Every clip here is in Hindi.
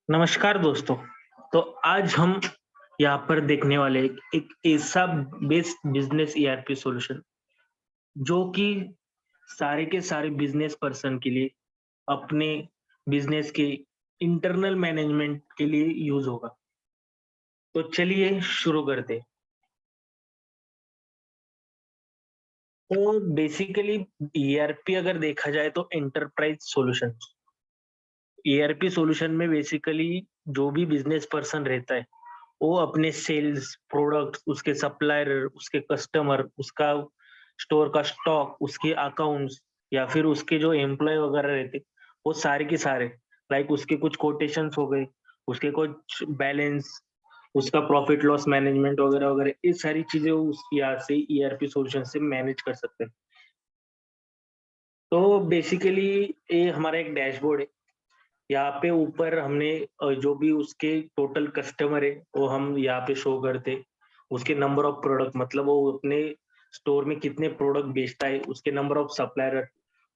नमस्कार दोस्तों। तो आज हम यहाँ पर देखने वाले एक ऐसा बेस्ट बिजनेस ईआरपी सॉल्यूशन जो कि सारे के सारे बिजनेस पर्सन के लिए अपने बिजनेस के इंटरनल मैनेजमेंट के लिए यूज होगा। तो चलिए शुरू करते हैं। तो बेसिकली ईआरपी अगर देखा जाए तो एंटरप्राइज सॉल्यूशन। ईआरपी सॉल्यूशन में बेसिकली जो भी बिजनेस पर्सन रहता है वो अपने सेल्स, प्रोडक्ट, उसके सप्लायर, उसके कस्टमर, उसका स्टोर का स्टॉक, उसके अकाउंट्स या फिर उसके जो एम्प्लॉय वगैरह रहते, वो सारे के सारे लाइक उसके कुछ कोटेशंस हो गए, उसके कुछ बैलेंस, उसका प्रॉफिट लॉस मैनेजमेंट वगैरह वगैरह, ये सारी चीजें उस यहाँ से ईआरपी सॉल्यूशन से मैनेज कर सकते हैं। तो बेसिकली ये हमारा एक डैशबोर्ड है। यहाँ पे ऊपर हमने जो भी उसके टोटल कस्टमर है वो हम यहाँ पे शो करते। उसके नंबर ऑफ प्रोडक्ट मतलब वो अपने स्टोर में कितने प्रोडक्ट बेचता है, उसके नंबर ऑफ सप्लायर,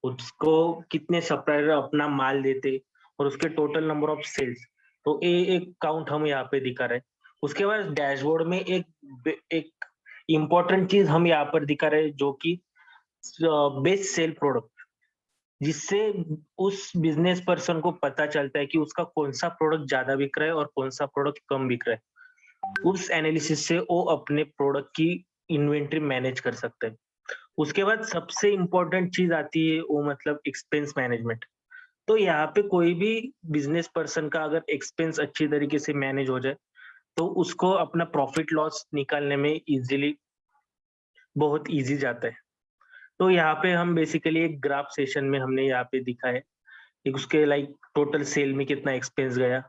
उसको कितने सप्लायर अपना माल देते और उसके टोटल नंबर ऑफ सेल्स। तो ये एक काउंट हम यहाँ पे दिखा रहे हैं। उसके बाद डैशबोर्ड में एक इम्पोर्टेंट चीज हम यहाँ पर दिखा रहे हैं जो कि बेस्ट सेल प्रोडक्ट, जिससे उस बिजनेस पर्सन को पता चलता है कि उसका कौन सा प्रोडक्ट ज्यादा बिक रहा है और कौन सा प्रोडक्ट कम बिक रहा है। उस एनालिसिस से वो अपने प्रोडक्ट की इन्वेंटरी मैनेज कर सकते हैं। उसके बाद सबसे इम्पोर्टेंट चीज आती है वो मतलब एक्सपेंस मैनेजमेंट। तो यहाँ पे कोई भी बिजनेस पर्सन का अगर एक्सपेंस अच्छी तरीके से मैनेज हो जाए तो उसको अपना प्रॉफिट लॉस निकालने में इजीली बहुत इजी जाता है। तो यहाँ पे हम बेसिकली एक ग्राफ सेशन में हमने यहाँ पे दिखा है एक उसके लाइक टोटल सेल में कितना एक्सपेंस गया,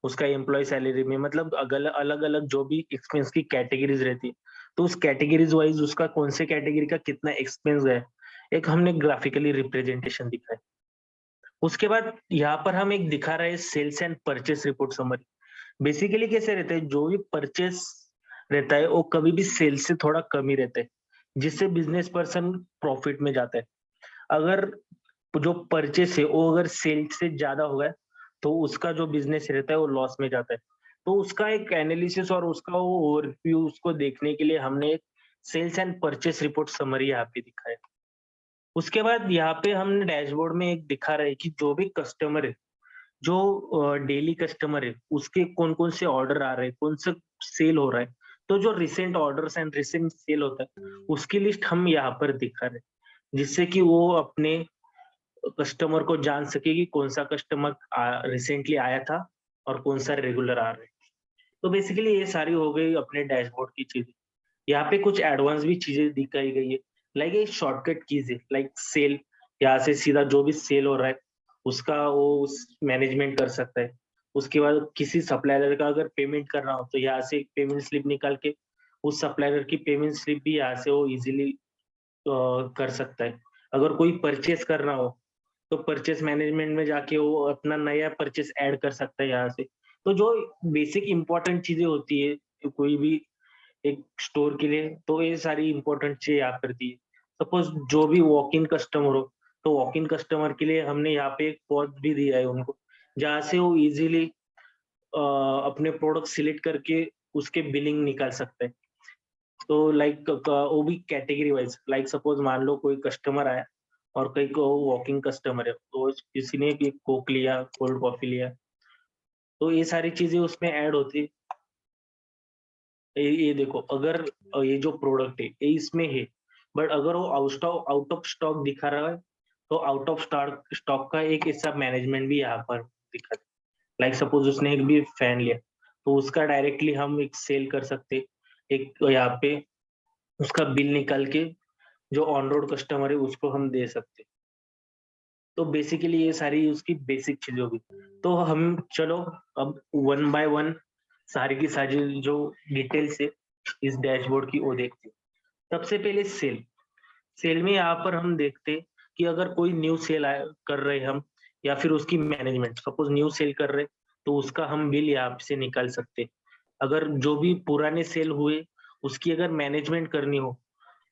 उसका एम्प्लॉय सैलरी में मतलब अलग अलग जो भी एक्सपेंस की कैटेगरीज रहती है, तो उस कैटेगरीज वाइज उसका कौन से कैटेगरी का कितना एक्सपेंस गया, एक हमने ग्राफिकली रिप्रेजेंटेशन दिखा है। उसके बाद यहाँ पर हम एक दिखा रहे हैं sales and purchase report summary. Basically कैसे रहता है, जो भी परचेस रहता है वो कभी भी सेल्स से थोड़ा कम ही रहता है, जिससे बिजनेस पर्सन प्रॉफिट में जाता है। अगर जो परचेस है वो अगर सेल से ज्यादा होगा तो उसका जो बिजनेस रहता है वो लॉस में जाता है। तो उसका एक एनालिसिस और उसका वो ओवरव्यू उसको देखने के लिए हमने एक sales and purchase report summary यहाँ पे दिखा है। उसके बाद यहाँ पे हमने डैशबोर्ड में एक दिखा रहा है कि जो भी कस्टमर है, जो डेली कस्टमर है, उसके कौन कौन से ऑर्डर आ रहे हैं, कौन सा सेल हो रहा है। तो जो recent orders and recent sale होता है उसकी लिस्ट हम यहाँ पर दिखा रहे हैं, जिससे कि वो अपने कस्टमर को जान सके कि कौन सा कस्टमर रिसेंटली आया था और कौन सा रेगुलर आ रहा है। तो बेसिकली ये सारी हो गई अपने डैशबोर्ड की चीजें। यहाँ पे कुछ एडवांस भी चीजें दिखाई गई है, लाइक एक शॉर्टकट कीज है, लाइक सेल। यहाँ से सीधा जो भी सेल हो रहा है उसका वो मैनेजमेंट कर सकता है। उसके बाद किसी सप्लायर का अगर पेमेंट करना हो तो यहाँ से पेमेंट स्लिप निकाल के उस सप्लायर की पेमेंट स्लिप भी यहाँ से वो इजीली कर सकता है। अगर कोई परचेस करना हो तो परचेस मैनेजमेंट में जाके वो अपना नया परचेस ऐड कर सकता है यहाँ से। तो जो बेसिक इंपॉर्टेंट चीजें होती है तो कोई भी एक स्टोर के लिए, तो ये सारी इंपॉर्टेंट चीजें यहाँ पर दी है। सपोज जो भी वॉक इन कस्टमर हो तो वॉक इन कस्टमर के लिए हमने यहाँ पे एक पॉज भी दिया है उनको, जहाँ से वो इजीली अपने प्रोडक्ट सिलेक्ट करके उसके बिलिंग निकाल सकते हैं। तो लाइक वो भी कैटेगरी वाइज, लाइक सपोज मान लो कोई कस्टमर आया और कहीं को वॉकिंग कस्टमर है तो किसी ने भी कोक लिया, कोल्ड कॉफी लिया, तो ये सारी चीजें उसमें ऐड होती है। ये देखो अगर ये जो प्रोडक्ट है ये इसमें है, बट अगर वो आउट ऑफ स्टॉक दिखा रहा है तो आउट ऑफ स्टॉक स्टॉक का एक ऐसा मैनेजमेंट भी यहाँ पर दिखा है। लाइक सपोज उसने एक भी फैन लिया तो उसका डायरेक्टली हम एक सेल कर सकते, एक यहाँ पे उसका बिल निकाल के जो ऑन रोड कस्टमर है उसको हम दे सकते। तो बेसिकली ये सारी उसकी बेसिक चीजें होगी। तो हम चलो अब वन बाय वन सारी की सारी जो डिटेल्स है इस डैशबोर्ड की वो देखते हैं। सबसे पहले सेल। सेल में यहाँ पर हम देखते कि अगर कोई न्यू सेल कर रहे हम या फिर उसकी मैनेजमेंट, सपोज न्यू सेल कर रहे तो उसका हम बिल यहाँ से निकाल सकते। अगर जो भी पुराने सेल हुए उसकी अगर मैनेजमेंट करनी हो,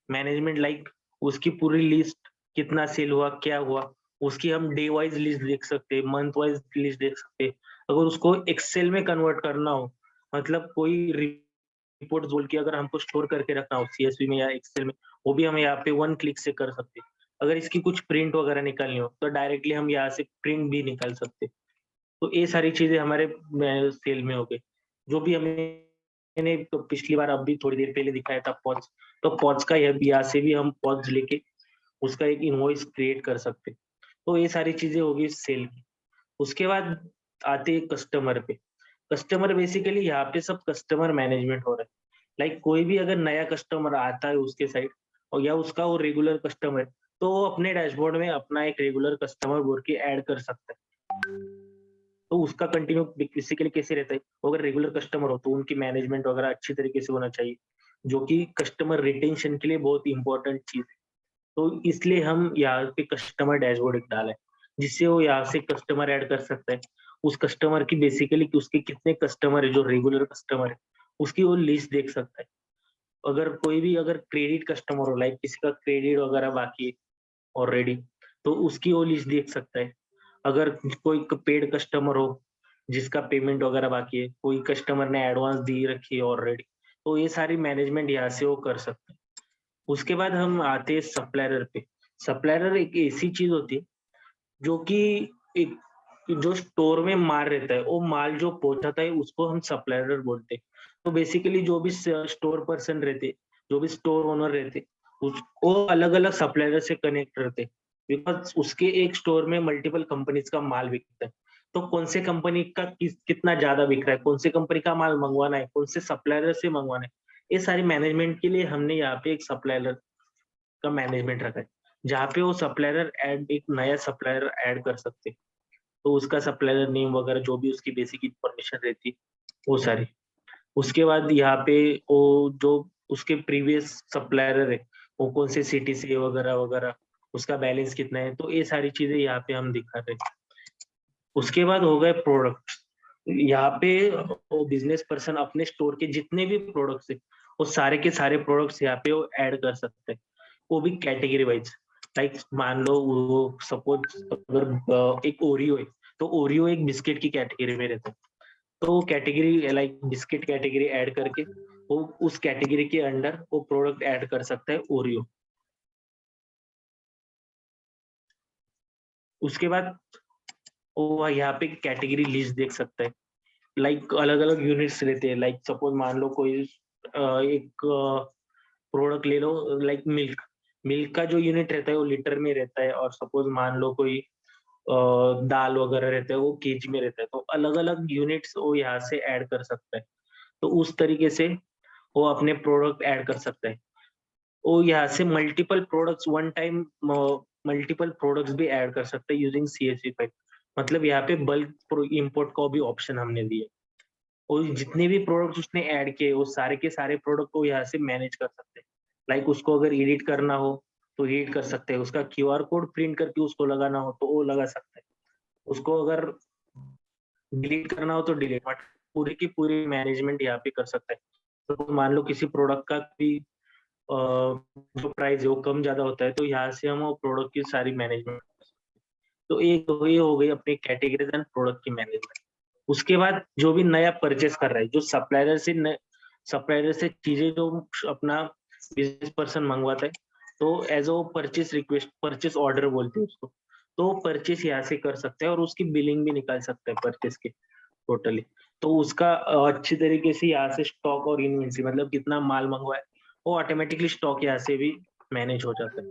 मैनेजमेंट लाइक उसकी पूरी लिस्ट, कितना सेल हुआ क्या हुआ, उसकी हम डे वाइज लिस्ट देख सकते हैं, मंथ वाइज लिस्ट देख सकते हैं। अगर उसको एक्सेल में कन्वर्ट करना हो, मतलब कोई रिपोर्ट बोल के अगर हमको स्टोर करके रखना हो सीएसवी में या एक्सेल में, वो भी हम यहाँ पे वन क्लिक से कर सकते हैं। अगर इसकी कुछ प्रिंट वगैरह निकालनी हो तो डायरेक्टली हम यहाँ से प्रिंट भी निकाल सकते हैं। तो ये सारी चीजें हमारे सेल में हो गई। जो भी मैंने तो पिछली बार अभी थोड़ी देर पहले दिखाया था पॉज, तो पॉज का यहाँ से भी हम पॉज लेके उसका एक इनवॉइस क्रिएट कर सकते हैं। तो ये सारी चीजें होगी सेल की। उसके बाद आते हैं कस्टमर पे। कस्टमर बेसिकली यहाँ पे सब कस्टमर मैनेजमेंट हो रहा है। लाइक कोई भी अगर नया कस्टमर आता है उसके साइड और या उसका वो रेगुलर कस्टमर है, तो वो अपने डैशबोर्ड में अपना एक रेगुलर कस्टमर बोल के ऐड कर सकता है। तो उसका कंटिन्यू बेसिकली कैसे रहता है, वो अगर रेगुलर कस्टमर हो तो उनकी मैनेजमेंट वगैरह अच्छी तरीके से होना चाहिए, जो कि कस्टमर रिटेंशन के लिए बहुत इंपॉर्टेंट चीज है। तो इसलिए हम यहाँ पे कस्टमर डैशबोर्ड एक डाला है, जिससे वो यहाँ से कस्टमर ऐड कर सकता है। उस कस्टमर की बेसिकली उसके कितने कस्टमर है जो रेगुलर कस्टमर है, उसकी वो लिस्ट देख सकता है। अगर कोई भी अगर क्रेडिट कस्टमर हो, लाइक किसी का क्रेडिट वगैरह बाकी है ऑलरेडी, तो उसकी वो लिस्ट देख सकता है। अगर कोई पेड कस्टमर हो जिसका पेमेंट वगैरह बाकी है, कोई कस्टमर ने एडवांस दी रखी है ऑलरेडी, तो ये सारी मैनेजमेंट यहाँ से वो कर सकते हैं। उसके बाद हम आते हैं सप्लायर पे। सप्लायर एक ऐसी चीज होती है जो कि एक जो स्टोर में माल रहता है, वो माल जो पहुंचाता है उसको हम सप्लायर बोलते हैं। तो बेसिकली जो भी स्टोर पर्सन रहते, जो भी स्टोर ओनर रहते, वो अलग अलग सप्लायर से कनेक्ट रहते, बिकॉज उसके एक स्टोर में मल्टीपल कंपनीज का माल बिकता है। तो कौन से कंपनी का कितना ज्यादा बिक रहा है, कौन से कंपनी का माल मंगवाना है, कौन से सप्लायर से मंगवाना है, ये सारी मैनेजमेंट के लिए हमने यहाँ पे एक सप्लायर का मैनेजमेंट रखा है, जहाँ पे वो सप्लायर ऐड एक नया सप्लायर ऐड कर सकते हैं। तो उसका सप्लायर नेम वगैरह जो भी उसकी बेसिक इंफॉर्मेशन रहती है, वो सारी। उसके बाद यहाँ पे वो जो उसके प्रीवियस सप्लायर है, वो कौन से सिटी से वगैरह वगैरह, उसका बैलेंस कितना है, तो ये सारी चीजें यहाँ पे हम दिखा रहे हैं। उसके बाद हो गए प्रोडक्ट। यहाँ पे वो बिजनेस पर्सन अपने स्टोर के जितने भी प्रोडक्ट्स है, वो सारे के सारे प्रोडक्ट्स यहाँ पे वो ऐड कर सकते हैं, वो भी कैटेगरी वाइज। लाइक मान लो वो सपोज अगर एक ओरियो है, तो ओरियो एक बिस्किट की कैटेगरी में रहता है, तो वो category like biscuit category add करके वो उस कैटेगरी के अंडर वो प्रोडक्ट ऐड कर सकता है ओरियो। उसके बाद वो यहाँ पे कैटेगरी लिस्ट देख सकता है। लाइक अलग अलग यूनिट्स रहते हैं, लाइक सपोज मान लो कोई एक प्रोडक्ट ले लो, लाइक मिल्क। मिल्क का जो यूनिट रहता है वो लीटर में रहता है, और सपोज मान लो कोई दाल वगैरह रहता है वो केजी में रहता है, तो अलग अलग यूनिट्स वो यहाँ से ऐड कर सकता है। तो उस तरीके से वो अपने प्रोडक्ट ऐड कर सकता है। वो यहाँ से multiple products one time multiple products भी ऐड कर सकते हैं यूजिंग सीएसवी फाइल। मतलब यहाँ पे बल्क इंपोर्ट का भी ऑप्शन हमने दिया। और जितने भी प्रोडक्ट्स उसने ऐड किए वो सारे के सारे प्रोडक्ट को यहाँ से मैनेज कर सकते हैं। लाइक उसको अगर एडिट करना हो तो एडिट कर सकते हैं, उसका क्यूआर कोड प्रिंट करके उसको लगाना हो तो वो लगा सकते हैं, उसको अगर डिलीट करना हो तो डिलीट, बट पूरी की पूरी मैनेजमेंट यहाँ पे कर सकता है। तो मान लो किसी प्रोडक्ट का भी जो प्राइस है वो कम ज्यादा होता है, तो यहाँ से हम वो प्रोडक्ट की सारी मैनेजमेंट। तो एक तो ये हो गई अपनी कैटेगरीज एंड प्रोडक्ट की मैनेजमेंट। उसके बाद जो भी नया परचेस कर रहा है, जो सप्लायर से चीजें जो अपना बिजनेस पर्सन मंगवाता है, तो एज ओ परचेस रिक्वेस्ट, परचेस ऑर्डर बोलते हैं उसको, तो परचेस यहाँ से कर सकते हैं और उसकी बिलिंग भी निकाल सकते हैं परचेस की टोटली। तो उसका अच्छी तरीके से यहाँ से स्टॉक और इन्वेंट्री, मतलब कितना माल मंगवाए, वो ऑटोमेटिकली स्टॉक यहाँ से भी मैनेज हो जाता है।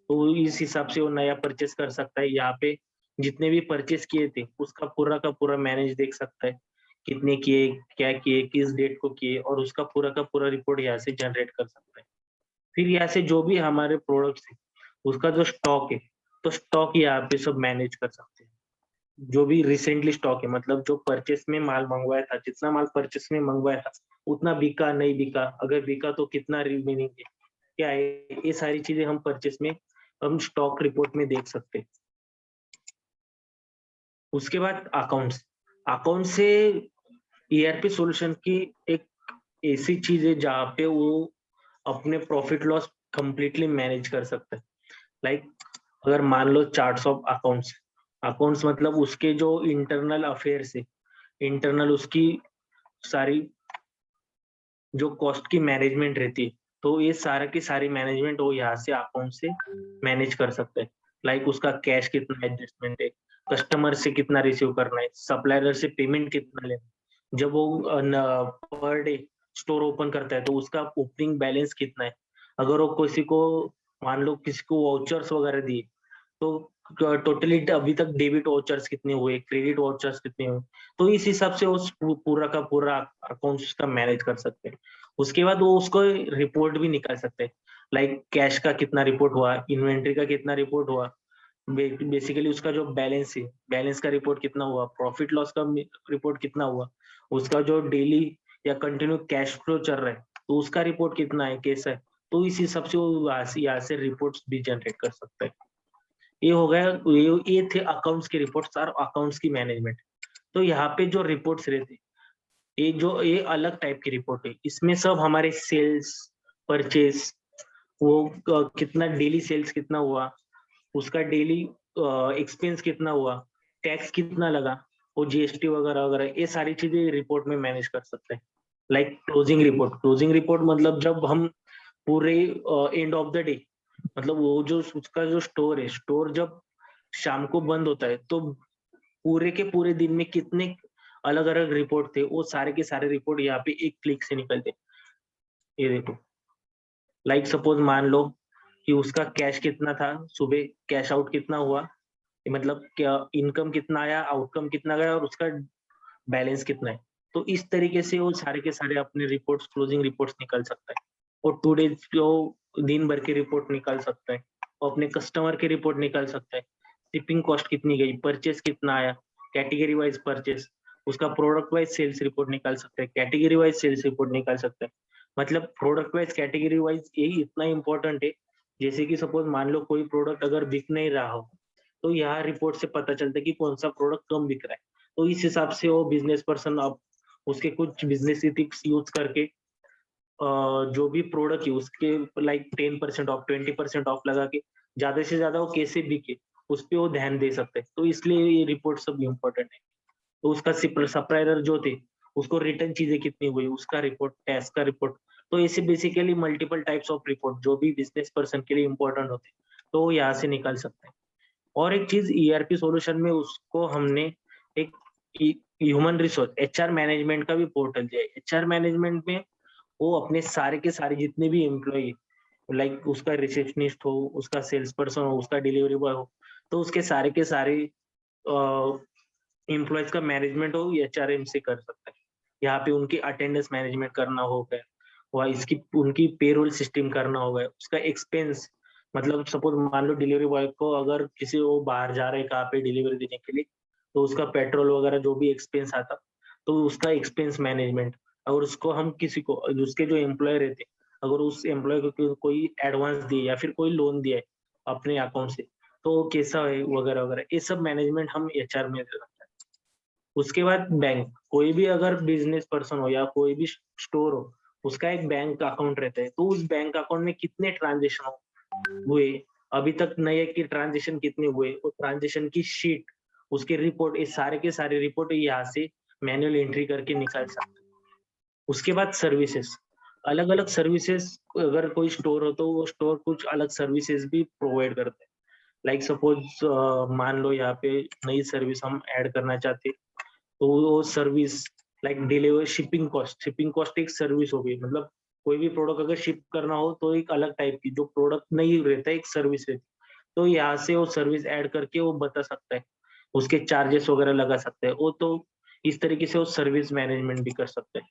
तो इस हिसाब से वो नया परचेस कर सकता है। यहाँ पे जितने भी परचेस किए थे उसका पूरा का पूरा मैनेज देख सकता है, कितने किए, क्या किए, किस डेट को किए, और उसका पूरा का पूरा रिपोर्ट यहाँ से जनरेट कर सकता है। फिर यहाँ से जो भी हमारे प्रोडक्ट्स है उसका जो स्टॉक है, तो स्टॉक यहाँ पे सब मैनेज कर सकते हैं। जो भी रिसेंटली स्टॉक है, मतलब जो परचेस में माल मंगवाया था, जितना माल परचेस में मंगवाया था उतना बिका नहीं बिका, अगर बिका तो कितना रिमेनिंग है, क्या है, ये सारी चीजें हम परचेस में हम स्टॉक रिपोर्ट में देख सकते हैं। उसके बाद अकाउंट्स। अकाउंट से ईआरपी सॉल्यूशन की एक ऐसी चीज है जहाँ पे वो अपने प्रॉफिट लॉस कंप्लीटली मैनेज कर सकता है। लाइक अगर मान लो चार्ट्स ऑफ अकाउंट्स, अकाउंट्स मतलब उसके जो इंटरनल अफेयर्स है, इंटरनल उसकी सारी जो कॉस्ट की मैनेजमेंट रहती है, तो ये सारा की सारी मैनेजमेंट वो यहाँ से अकाउंट से मैनेज कर सकते हैं। लाइक उसका कैश कितना एडजस्टमेंट है, कस्टमर से कितना रिसीव करना है, सप्लायर से पेमेंट कितना लेना है। जब वो पर डे स्टोर ओपन करता है तो उसका ओपनिंग बैलेंस कितना है। अगर वो किसी को मान लो किसी को वाउचर्स वगैरह दिए, तो टोटली अभी तक डेबिट वाउचर्स कितने हुए, क्रेडिट वाउचर्स कितने हुए, तो इस हिसाब से उस पूरा का पूरा अकाउंट उसका मैनेज कर सकते हैं। उसके बाद वो उसको रिपोर्ट भी निकाल सकते हैं। लाइक कैश का कितना रिपोर्ट हुआ, इन्वेंट्री का कितना रिपोर्ट हुआ, बेसिकली उसका जो बैलेंस है, बैलेंस का रिपोर्ट कितना हुआ, प्रॉफिट लॉस का रिपोर्ट कितना हुआ, उसका जो डेली या कंटिन्यू कैश फ्लो चल रहा है तो उसका रिपोर्ट कितना है, कैसा है। तो इस हिसाब से वो यहाँ से रिपोर्ट्स भी जनरेट कर सकता है। ये हो गया, ये थे अकाउंट्स की रिपोर्ट्स और अकाउंट्स की मैनेजमेंट। तो यहाँ पे जो रिपोर्ट्स रहते, ये अलग टाइप की रिपोर्ट है। इसमें सब हमारे सेल्स, परचेस, वो कितना डेली सेल्स कितना हुआ, उसका डेली एक्सपेंस कितना हुआ, टैक्स कितना लगा, वो जीएसटी वगैरह वगैरह, ये सारी चीजें रिपोर्ट में मैनेज कर सकते हैं। Like closing report, closing report मतलब जब हम पूरे एंड ऑफ द डे, मतलब वो जो उसका जो स्टोर है, स्टोर जब शाम को बंद होता है तो पूरे के पूरे दिन में कितने अलग अलग रिपोर्ट थे, वो सारे के सारे रिपोर्ट यहाँ पे एक क्लिक से निकलते। ये देखो, लाइक सपोज मान लो कि उसका कैश कितना था, सुबह कैश आउट कितना हुआ, मतलब क्या इनकम कितना आया, आउटकम कितना गया और उसका बैलेंस कितना है। तो इस तरीके से वो सारे के सारे अपने रिपोर्ट्स, क्लोजिंग रिपोर्ट्स निकाल सकता है। और 2 डेज जो दिन भर की रिपोर्ट निकाल सकता है, और अपने कस्टमर की रिपोर्ट निकाल सकता है। शिपिंग कॉस्ट कितनी गई, परचेस कितना आया, कैटेगरी वाइज परचेस, उसका प्रोडक्ट वाइज सेल्स रिपोर्ट निकाल सकता है, कैटेगरी वाइज सेल्स रिपोर्ट निकाल सकता है। मतलब प्रोडक्ट वाइज, कैटेगरी वाइज यही इतना इंपॉर्टेंट है। जैसे कि सपोज मान लो कोई प्रोडक्ट अगर बिक नहीं रहा हो, तो यहाँ रिपोर्ट से पता चलता है कि कौन सा प्रोडक्ट कम बिक रहा है। तो इस हिसाब से वो बिजनेस पर्सन अब उसके कुछ बिजनेस इथिक्स यूज करके जो भी प्रोडक्ट है उसके लाइक 10% ऑफ, 20% ऑफ लगा के ज्यादा से ज्यादा वो कैसे बिके उस पे वो ध्यान दे सकते हैं। तो इसलिए ये रिपोर्ट सब इम्पोर्टेंट है। तो उसका सप्लायर जो थे उसको रिटर्न चीजें कितनी हुई, उसका रिपोर्ट, टैक्स का रिपोर्ट। तो ऐसे basically multiple types of report जो भी बिजनेस पर्सन के लिए इम्पोर्टेंट होते हैं, तो वो यहाँ से निकाल सकते हैं। और एक चीज ईआरपी सॉल्यूशन में उसको हमने एक ह्यूमन रिसोर्स, एचआर मैनेजमेंट का भी पोर्टल दिया है। एचआर मैनेजमेंट में वो अपने सारे के सारे जितने भी एम्प्लॉय, लाइक उसका रिसेप्शनिस्ट हो, उसका सेल्स पर्सन हो, उसका डिलीवरी बॉय हो, तो उसके सारे के सारे एम्प्लॉयज का मैनेजमेंट हो एचआरएम से कर सकता है। यहाँ पे उनकी अटेंडेंस मैनेजमेंट करना होगा, वह इसकी उनकी पेरोल सिस्टम करना होगा, उसका एक्सपेंस, मतलब सपोज मान लो डिलीवरी बॉय को अगर किसी वो बाहर जा रहे हैं कहाँ पे डिलीवरी देने के लिए, तो उसका पेट्रोल वगैरह जो भी एक्सपेंस आता, तो उसका एक्सपेंस मैनेजमेंट। और उसको हम किसी को, उसके जो एम्प्लॉय रहते, अगर उस एम्प्लॉय को कोई एडवांस दिए या फिर कोई लोन दिया है अपने अकाउंट से, तो वो कैसा है वगैरह वगैरह, ये सब मैनेजमेंट हम एचआर में करते हैं। उसके बाद बैंक, कोई भी अगर बिजनेस पर्सन हो या कोई भी स्टोर हो, उसका एक बैंक अकाउंट रहता है। तो उस बैंक अकाउंट में कितने ट्रांजेक्शन हुए, अभी तक नए के ट्रांजेक्शन कितने हुए, वो ट्रांजेक्शन की शीट, उसके रिपोर्ट, ये सारे के सारे रिपोर्ट यहाँ से मैनुअल एंट्री करके निकाल सकते हैं। उसके बाद सर्विसेज, अलग अलग सर्विसेज, अगर कोई स्टोर हो तो वो स्टोर कुछ अलग सर्विसेज भी प्रोवाइड करते हैं। लाइक सपोज मान लो यहाँ पे नई सर्विस हम ऐड करना चाहते हैं, तो वो service like deliver, shipping cost एक सर्विस हो गई। मतलब कोई भी प्रोडक्ट अगर शिप करना हो तो एक अलग टाइप की, जो प्रोडक्ट नहीं रहता है एक सर्विस रहती, तो यहाँ से वो सर्विस ऐड करके वो बता सकता है, उसके चार्जेस वगैरह लगा सकते हैं वो। तो इस तरीके से वो सर्विस मैनेजमेंट भी कर सकते हैं।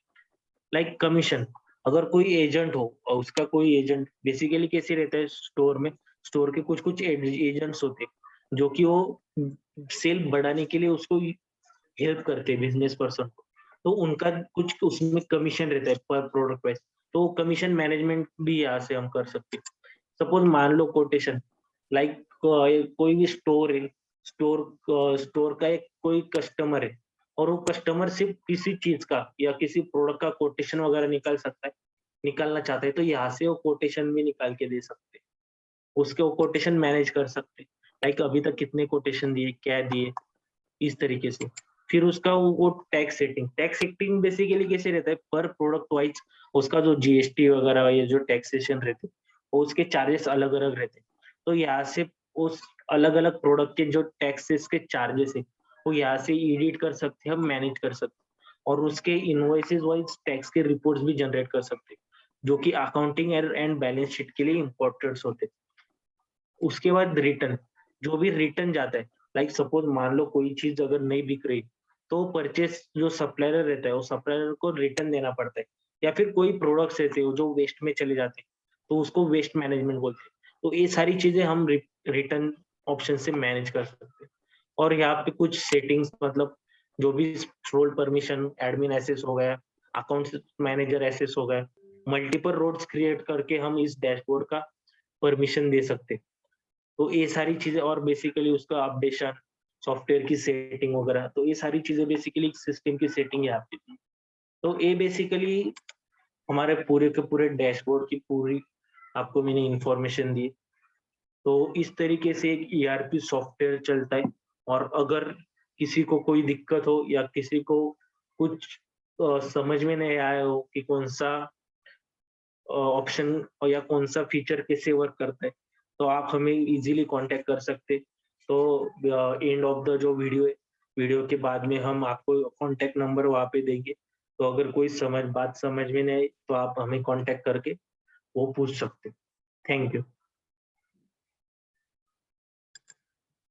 लाइक कमीशन, अगर कोई एजेंट हो और उसका कोई एजेंट बेसिकली कैसे रहता है स्टोर में, स्टोर के कुछ कुछ एजेंट्स होते हैं जो कि वो सेल बढ़ाने के लिए उसको हेल्प करते हैं बिजनेस पर्सन को, तो उनका कुछ उसमें कमीशन रहता है पर प्रोडक्ट वाइज। तो कमीशन मैनेजमेंट भी यहाँ से हम कर सकते हैं। सपोज मान लो कोटेशन, लाइक कोई भी स्टोर है, स्टोर का एक कोई कस्टमर है, और वो कस्टमर सिर्फ किसी चीज का या किसी प्रोडक्ट का कोटेशन वगैरह निकाल सकता है, निकालना चाहता है, तो यहाँ से वो कोटेशन भी निकाल के दे सकते हैं, उसके वो कोटेशन मैनेज कर सकते हैं। लाइक अभी तक कितने कोटेशन दिए, क्या दिए, इस तरीके से। फिर उसका वो टैक्स सेटिंग बेसिकली कैसे रहता है, पर प्रोडक्ट वाइज उसका जो जीएसटी वगैरह ये जो टैक्सेशन रहते वो उसके चार्जेस अलग अलग रहते। तो यहाँ से उस अलग अलग प्रोडक्ट के जो टैक्सेस के चार्जेस है वो यहाँ से एडिट कर सकते हैं, हम मैनेज कर सकते हैं, और उसके इनवॉइसेस वाइज टैक्स के रिपोर्ट्स भी जनरेट कर सकते हैं, जो कि अकाउंटिंग एंड बैलेंस शीट के लिए इम्पोर्टेंट होते हैं। उसके बाद रिटर्न, जो भी रिटर्न जाता है, लाइक सपोज मान लो कोई चीज अगर नहीं बिक रही, तो परचेस जो सप्लायर रहता है वो सप्लायर को रिटर्न देना पड़ता है, या फिर कोई प्रोडक्ट्स रहते हैं जो वेस्ट में चले जाते हैं, तो उसको वेस्ट मैनेजमेंट बोलते हैं। तो ये सारी चीजें हम रिटर्न ऑप्शन से मैनेज कर सकते हैं। और यहाँ पे कुछ सेटिंग्स, मतलब जो भी रोल परमिशन, एडमिन एसेस हो गया, अकाउंट मैनेजर एसेस हो गया, मल्टीपल रोल्स क्रिएट करके हम इस डैशबोर्ड का परमिशन दे सकते हैं। तो ये सारी चीजें, और बेसिकली उसका अपडेशन, सॉफ्टवेयर की सेटिंग वगैरह, तो ये सारी चीजें बेसिकली सिस्टम की सेटिंग है आपकी। तो ये बेसिकली हमारे पूरे के पूरे डैशबोर्ड की पूरी आपको मैंने इंफॉर्मेशन दी। तो इस तरीके से एक ईआरपी सॉफ्टवेयर चलता है। और अगर किसी को कोई दिक्कत हो या किसी को कुछ समझ में नहीं आया हो कि कौन सा ऑप्शन या कौन सा फीचर कैसे वर्क करता है, तो आप हमें इजीली कांटेक्ट कर सकते। तो एंड ऑफ द जो वीडियो है, वीडियो के बाद में हम आपको कांटेक्ट नंबर वहाँ पे देंगे। तो अगर कोई बात समझ में नहीं आई तो आप हमें कांटेक्ट करके वो पूछ सकते। Thank you.